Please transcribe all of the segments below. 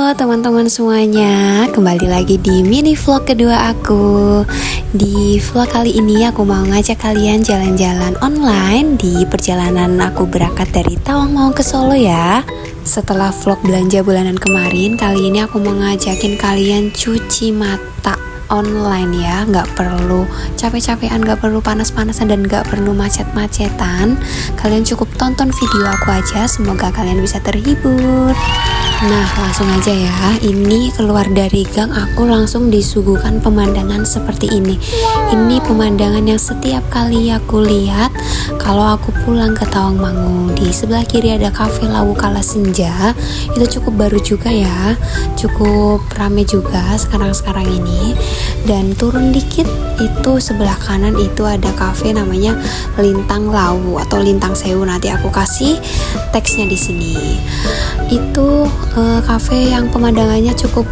Halo teman-teman semuanya, kembali lagi di mini vlog kedua aku. Di vlog kali ini aku mau ngajak kalian jalan-jalan online di perjalanan aku berangkat dari Tawangmangu ke Solo ya. Setelah vlog belanja bulanan kemarin, kali ini aku mau ngajakin kalian cuci mata online ya. Nggak perlu capek-capekan, nggak perlu panas-panasan, dan nggak perlu macet-macetan. Kalian cukup tonton video aku aja, semoga kalian bisa terhibur. Nah, langsung aja ya. Ini keluar dari gang, aku langsung disuguhkan pemandangan seperti ini. Ini pemandangan yang setiap kali aku lihat kalau aku pulang ke Tawangmangu. Di sebelah kiri ada kafe Lawu Kala Senja. Itu cukup baru juga ya, cukup rame juga sekarang ini. Dan turun dikit itu sebelah kanan itu ada kafe namanya Lintang Lawu atau Lintang Sewu. Nanti aku kasih teksnya di sini. Itu kafe yang pemandangannya cukup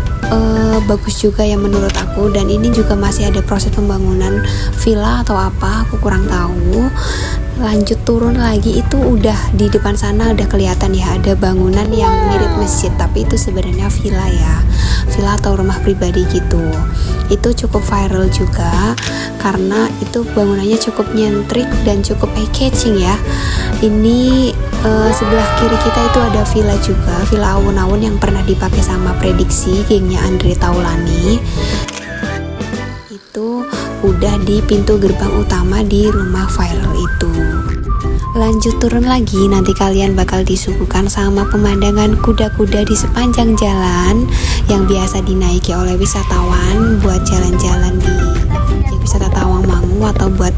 bagus juga ya menurut aku, dan ini juga masih ada proses pembangunan villa atau apa, aku kurang tahu. Lanjut turun lagi itu udah di depan sana udah kelihatan ya ada bangunan yang mirip masjid, tapi itu sebenarnya villa ya, villa atau rumah pribadi gitu. Itu cukup viral juga karena itu bangunannya cukup nyentrik dan cukup eye-catching ya. Ini sebelah kiri kita itu ada villa juga, villa Awun-Awun yang pernah dipakai sama Prediksi gengnya Andre Taulani. Itu udah di pintu gerbang utama di rumah viral itu. Lanjut turun lagi, nanti kalian bakal disuguhkan sama pemandangan kuda-kuda di sepanjang jalan yang biasa dinaiki oleh wisatawan buat jalan-jalan di wisata Tawangmangu atau buat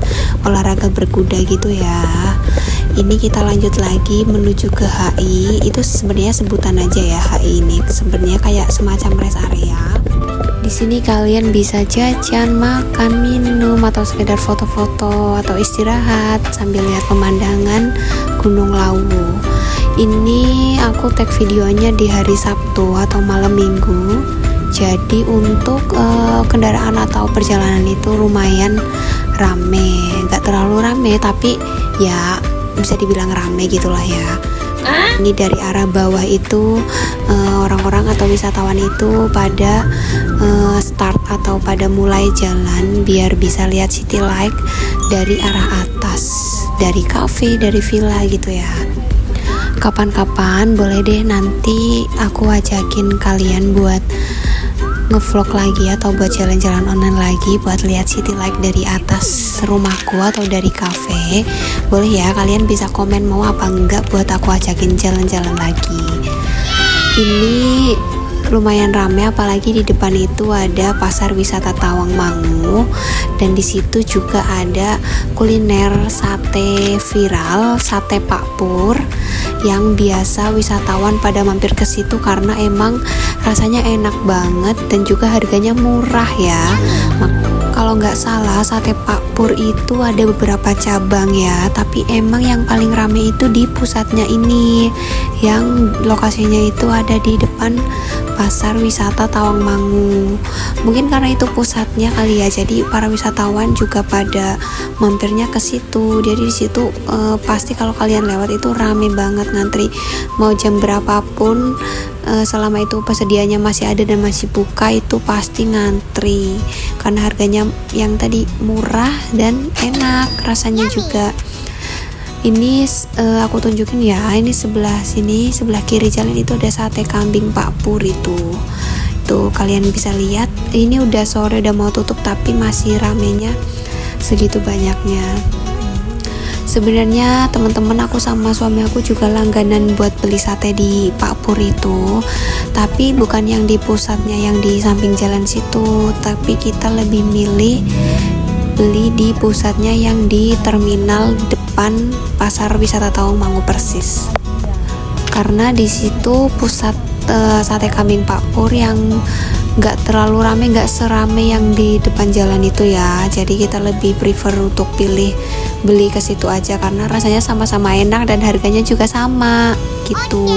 olahraga berkuda gitu ya. Ini kita lanjut lagi menuju ke HI. Itu sebenarnya sebutan aja ya, HI ini sebenarnya kayak semacam rest area. Di sini kalian bisa jajan, makan, minum, atau sekedar foto-foto atau istirahat sambil lihat pemandangan Gunung Lawu. Ini aku tag videonya di hari Sabtu atau malam Minggu. Jadi untuk kendaraan atau perjalanan itu lumayan rame, nggak terlalu rame tapi ya bisa dibilang rame gitulah ya. Ini dari arah bawah itu orang-orang atau wisatawan itu pada start atau pada mulai jalan biar bisa lihat city light dari arah atas, dari cafe, dari villa gitu ya. Kapan-kapan boleh deh nanti aku ajakin kalian buat ngevlog lagi atau buat jalan-jalan online lagi buat lihat city light dari atas rumahku atau dari cafe. Boleh ya, kalian bisa komen mau apa enggak buat aku ajakin jalan-jalan lagi. Ini lumayan rame, apalagi di depan itu ada pasar wisata Tawangmangu, dan di situ juga ada kuliner sate viral, sate Pak Pur, yang biasa wisatawan pada mampir ke situ karena emang rasanya enak banget dan juga harganya murah ya. Kalau nggak salah sate Pak Pur itu ada beberapa cabang ya, tapi emang yang paling rame itu di pusatnya ini, yang lokasinya itu ada di depan pasar wisata Tawangmangu. Mungkin karena itu pusatnya kali ya, jadi para wisatawan juga pada mampirnya ke situ. Jadi di situ pasti kalau kalian lewat itu rame banget, ngantri mau jam berapapun, selama itu persediaannya masih ada dan masih buka itu pasti ngantri karena harganya yang tadi murah dan enak rasanya juga. Ini aku tunjukin ya, ini sebelah sini, sebelah kiri jalan itu ada sate kambing Pak Pur itu. Tuh kalian bisa lihat, ini udah sore, udah mau tutup tapi masih ramenya segitu banyaknya. Sebenarnya teman-teman aku sama suami aku juga langganan buat beli sate di Pak Pur itu, tapi bukan yang di pusatnya yang di samping jalan situ, tapi kita lebih milih beli di pusatnya yang di terminal depan pasar wisata Tawangmangu persis. Karena di situ pusat sate kambing Pak Pur yang nggak terlalu rame, nggak serame yang di depan jalan itu ya. Jadi kita lebih prefer untuk pilih beli ke situ aja karena rasanya sama-sama enak dan harganya juga sama gitu.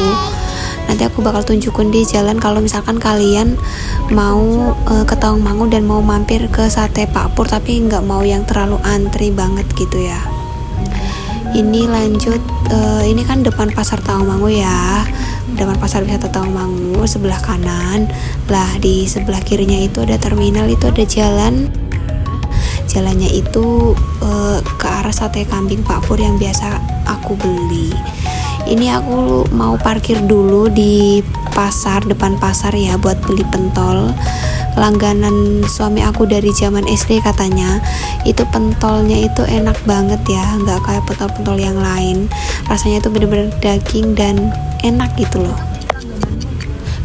Nanti aku bakal tunjukin di jalan kalau misalkan kalian mau ke Tawangmangu dan mau mampir ke sate Pak Pur tapi nggak mau yang terlalu antri banget gitu ya. Ini lanjut, ini kan depan pasar Tawangmangu ya, depan pasar wisata Tawangmangu sebelah kanan. Lah di sebelah kirinya itu ada terminal, itu ada jalan. Jalannya itu ke arah sate kambing Pak Pur yang biasa aku beli. Ini aku mau parkir dulu di pasar, depan pasar ya, buat beli pentol. Langganan suami aku dari zaman SD katanya. Itu pentolnya itu enak banget ya, nggak kayak pentol-pentol yang lain. Rasanya itu bener-bener daging dan enak gitu loh.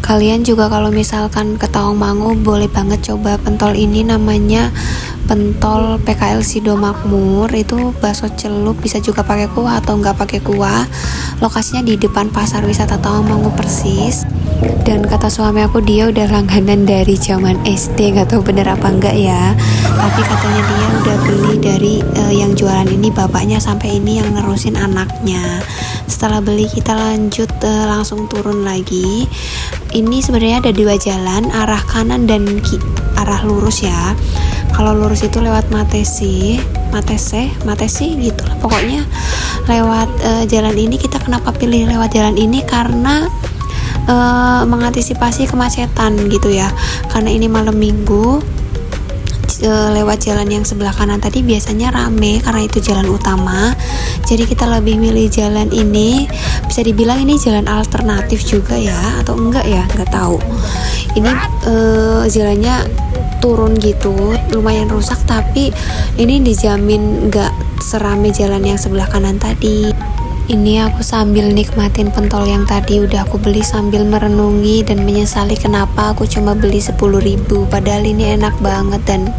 Kalian juga kalau misalkan ke Tawangmangu boleh banget coba pentol ini, namanya pentol PKL Sido Makmur. Itu bakso celup, bisa juga pakai kuah atau nggak pakai kuah. Lokasinya di depan pasar wisata Tawangmangu persis. Dan kata suami aku dia udah langganan dari zaman SD, nggak tahu bener apa enggak ya, tapi katanya dia udah beli dari yang jualan ini bapaknya, sampai ini yang nerusin anaknya. Setelah beli kita lanjut langsung turun lagi. Ini sebenarnya ada dua jalan, arah kanan dan arah lurus ya. Kalau lurus itu lewat Matesi gitu lah. Pokoknya lewat jalan ini. Kita kenapa pilih lewat jalan ini? Karena mengantisipasi kemacetan gitu ya, karena ini malam minggu. Lewat jalan yang sebelah kanan tadi biasanya rame karena itu jalan utama, jadi kita lebih milih jalan ini. Bisa dibilang ini jalan alternatif juga ya, atau enggak ya, nggak tahu. Ini jalannya turun gitu, lumayan rusak, tapi ini dijamin nggak serame jalan yang sebelah kanan tadi. Ini aku sambil nikmatin pentol yang tadi udah aku beli, sambil merenungi dan menyesali kenapa aku cuma beli 10.000, padahal ini enak banget dan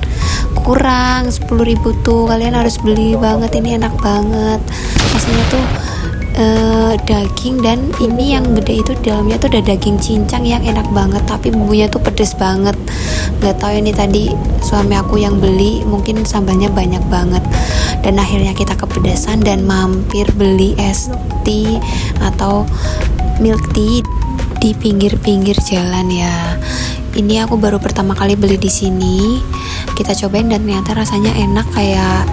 kurang 10.000 tuh. Kalian harus beli banget, ini enak banget. Rasanya tuh daging, dan ini yang gede itu di dalamnya tuh ada daging cincang yang enak banget, tapi bumbunya tuh pedes banget. Gak tahu ini tadi suami aku yang beli, mungkin sambalnya banyak banget. Dan akhirnya kita kepedesan dan mampir beli es tea atau milk tea di pinggir-pinggir jalan ya. Ini aku baru pertama kali beli di sini. Kita cobain dan ternyata rasanya enak kayak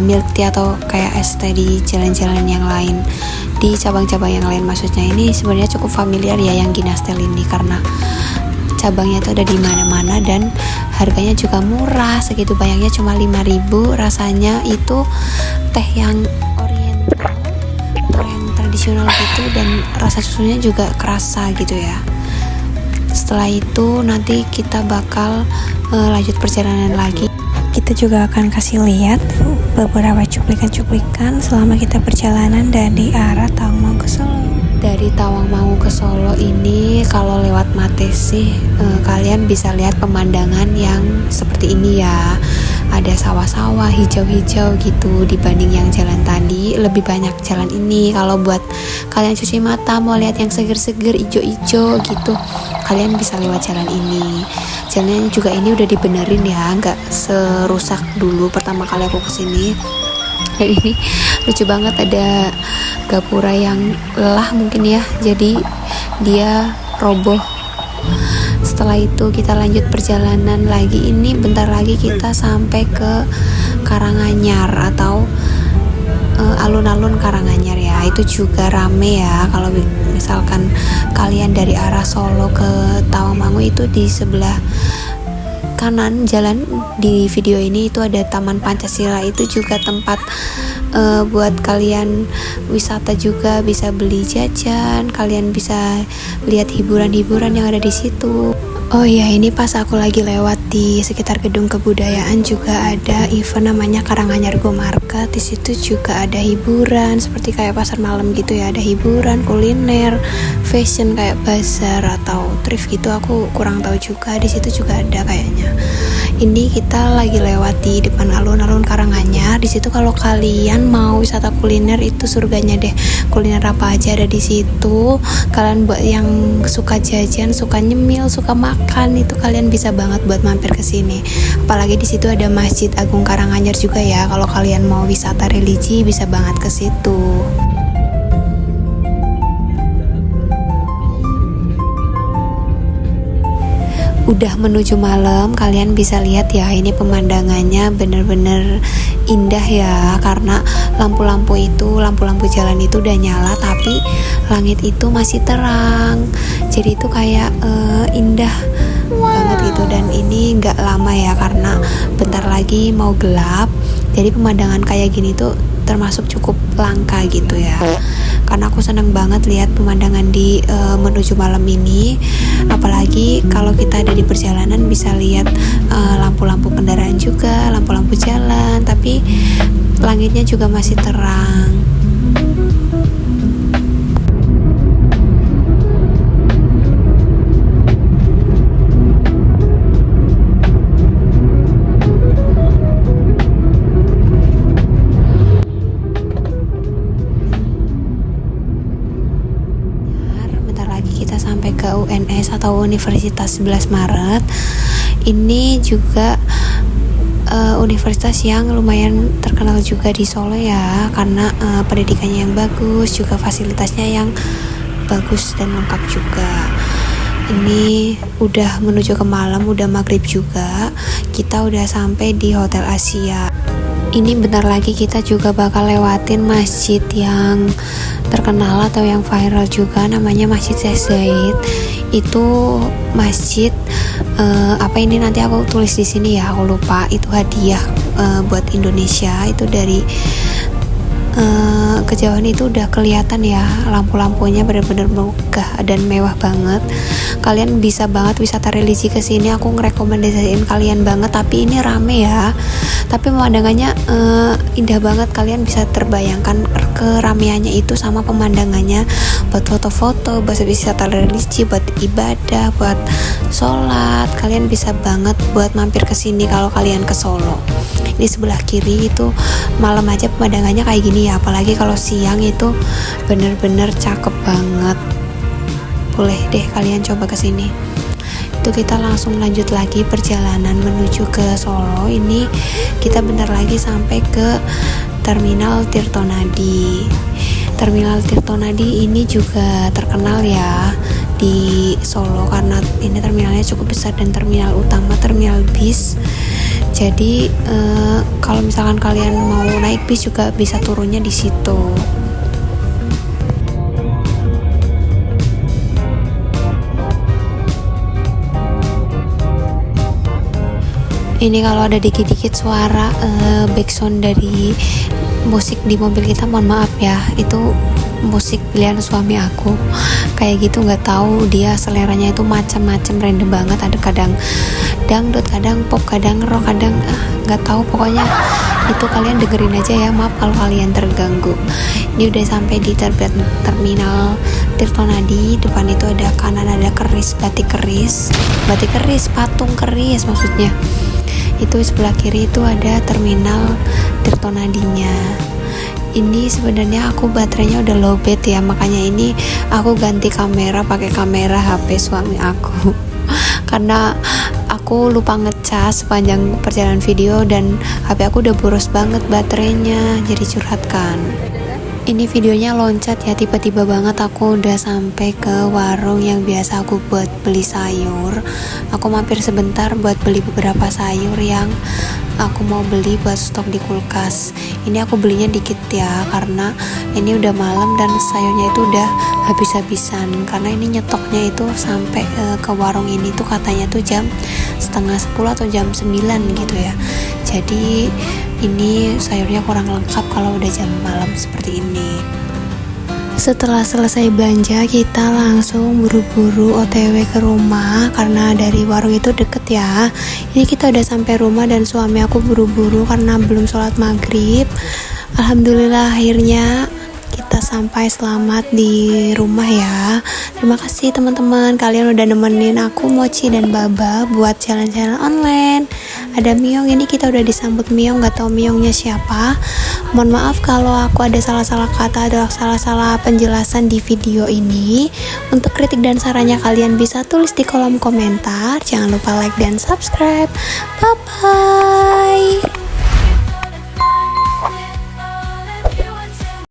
milk tea atau kayak es teh di jalan-jalan yang lain, di cabang-cabang yang lain maksudnya. Ini sebenarnya cukup familiar ya yang Ginastel ini, karena cabangnya itu ada di mana-mana dan harganya juga murah, segitu banyaknya cuma 5.000. Rasanya itu teh yang oriental atau yang tradisional gitu, dan rasa susunya juga kerasa gitu ya. Setelah itu nanti kita bakal lanjut perjalanan lagi. Kita juga akan kasih lihat beberapa cuplikan-cuplikan selama kita perjalanan dari arah Tawangmangu ke Solo. Dari Tawangmangu ke Solo ini kalau lewat Matesi, kalian bisa lihat pemandangan yang seperti ini ya. Ada sawah-sawah hijau-hijau gitu, dibanding yang jalan tadi lebih banyak jalan ini. Kalau buat kalian cuci mata mau lihat yang seger-seger ijo-ijo gitu, kalian bisa lewat jalan ini. Jalannya juga ini udah dibenerin ya, nggak serusak dulu pertama kali aku kesini. Dan ini lucu banget, ada gapura yang lelah mungkin ya, jadi dia roboh. Setelah itu kita lanjut perjalanan lagi. Ini bentar lagi kita sampai ke Karanganyar atau alun-alun Karanganyar ya. Itu juga rame ya. Kalau misalkan kalian dari arah Solo ke Tawangmangu, itu di sebelah kanan jalan di video ini itu ada Taman Pancasila. Itu juga tempat buat kalian wisata juga, bisa beli jajan, kalian bisa lihat hiburan-hiburan yang ada di situ. Oh iya, ini pas aku lagi lewat di sekitar gedung kebudayaan juga ada event namanya Karanganyar Go Market. Di situ juga ada hiburan seperti kayak pasar malam gitu ya, ada hiburan, kuliner, fashion kayak bazar atau thrift gitu. Aku kurang tahu juga, di situ juga ada kayaknya. Ini kita lagi lewat di depan alun-alun Karanganyar. Di situ kalau kalian mau wisata kuliner itu surganya deh. Kuliner apa aja ada di situ. Kalian buat yang suka jajan, suka nyemil, suka makan, itu kalian bisa banget buat mampir ke sini. Apalagi di situ ada Masjid Agung Karanganyar juga ya. Kalau kalian mau wisata religi bisa banget ke situ. udah menuju malam, kalian bisa lihat ya, ini pemandangannya bener-bener indah ya, karena lampu-lampu jalan itu udah nyala tapi langit itu masih terang, jadi itu kayak indah banget gitu. Dan ini nggak lama ya, karena bentar lagi mau gelap, jadi pemandangan kayak gini tuh termasuk cukup langka gitu ya, karena aku seneng banget lihat pemandangan di menuju malam ini. Apalagi kalau kita ada di perjalanan bisa lihat lampu-lampu kendaraan juga, lampu-lampu jalan, tapi langitnya juga masih terang. Kita sampai ke UNS atau Universitas 11 Maret. Ini juga universitas yang lumayan terkenal juga di Solo ya, karena pendidikannya yang bagus, juga fasilitasnya yang bagus dan lengkap juga. Ini udah menuju ke malam, udah maghrib juga. Kita udah sampai di Hotel Asia. Ini bentar lagi kita juga bakal lewatin masjid yang terkenal atau yang viral juga, namanya Masjid Syekh Zayed. Itu masjid apa ini, nanti aku tulis di sini ya, aku lupa. Itu hadiah buat Indonesia. Itu dari kejauhan itu udah kelihatan ya, lampu-lampunya benar-benar megah dan mewah banget. Kalian bisa banget wisata religi ke sini, aku ngerekomendasiin kalian banget. Tapi ini rame ya, tapi pemandangannya indah banget. Kalian bisa terbayangkan keramaiannya itu sama pemandangannya, buat foto-foto, buat wisata religi, buat ibadah, buat sholat. Kalian bisa banget buat mampir ke sini kalau kalian ke Solo. Ini sebelah kiri itu malam aja pemandangannya kayak gini ya, apalagi kalau siang itu bener-bener cakep banget. Boleh deh kalian coba ke sini. Itu kita langsung lanjut lagi perjalanan menuju ke Solo. Ini kita bentar lagi sampai ke Terminal Tirtonadi. Terminal Tirtonadi ini juga terkenal ya di Solo, karena ini terminalnya cukup besar dan terminal utama, terminal bis. Jadi kalau misalkan kalian mau naik bis juga bisa turunnya di situ. Ini kalau ada dikit-dikit suara backsound dari musik di mobil kita, mohon maaf ya, itu musik pilihan suami aku. Kayak gitu, nggak tahu dia seleranya itu macam-macam, random banget. Ada kadang dangdut, kadang pop, kadang rock, kadang nggak tahu, pokoknya itu kalian dengerin aja ya, maaf kalau kalian terganggu. Ini udah sampai di terminal Tirtonadi. Depan itu ada kanan ada keris, batik keris, patung keris maksudnya. Itu sebelah kiri itu ada terminal Tirtonadinya. Ini sebenarnya aku baterainya udah lowbat ya, makanya ini aku ganti kamera pakai kamera HP suami aku karena aku lupa ngecas sepanjang perjalanan video dan HP aku udah boros banget baterainya, jadi curhatkan. Ini videonya loncat ya, tiba-tiba banget aku udah sampai ke warung yang biasa aku buat beli sayur. Aku mampir sebentar buat beli beberapa sayur yang aku mau beli buat stok di kulkas. Ini aku belinya dikit ya, karena ini udah malam dan sayurnya itu udah habis-habisan. Karena ini nyetoknya itu sampai ke warung ini tuh katanya tuh jam 9:30 atau jam 9 gitu ya. Jadi ini sayurnya kurang lengkap kalau udah jam malam seperti ini. Setelah selesai belanja, kita langsung buru-buru OTW ke rumah karena dari warung itu deket ya. Ini kita udah sampai rumah dan suami aku buru-buru karena belum sholat maghrib. Alhamdulillah akhirnya kita sampai selamat di rumah ya. Terima kasih teman-teman, kalian udah nemenin aku, Mochi dan Baba buat jalan-jalan online. Ada Miong, ini kita udah disambut Miong, gak tahu Miongnya siapa. Mohon maaf kalau aku ada salah-salah kata atau salah-salah penjelasan di video ini. Untuk kritik dan sarannya kalian bisa tulis di kolom komentar. Jangan lupa like dan subscribe. Bye bye.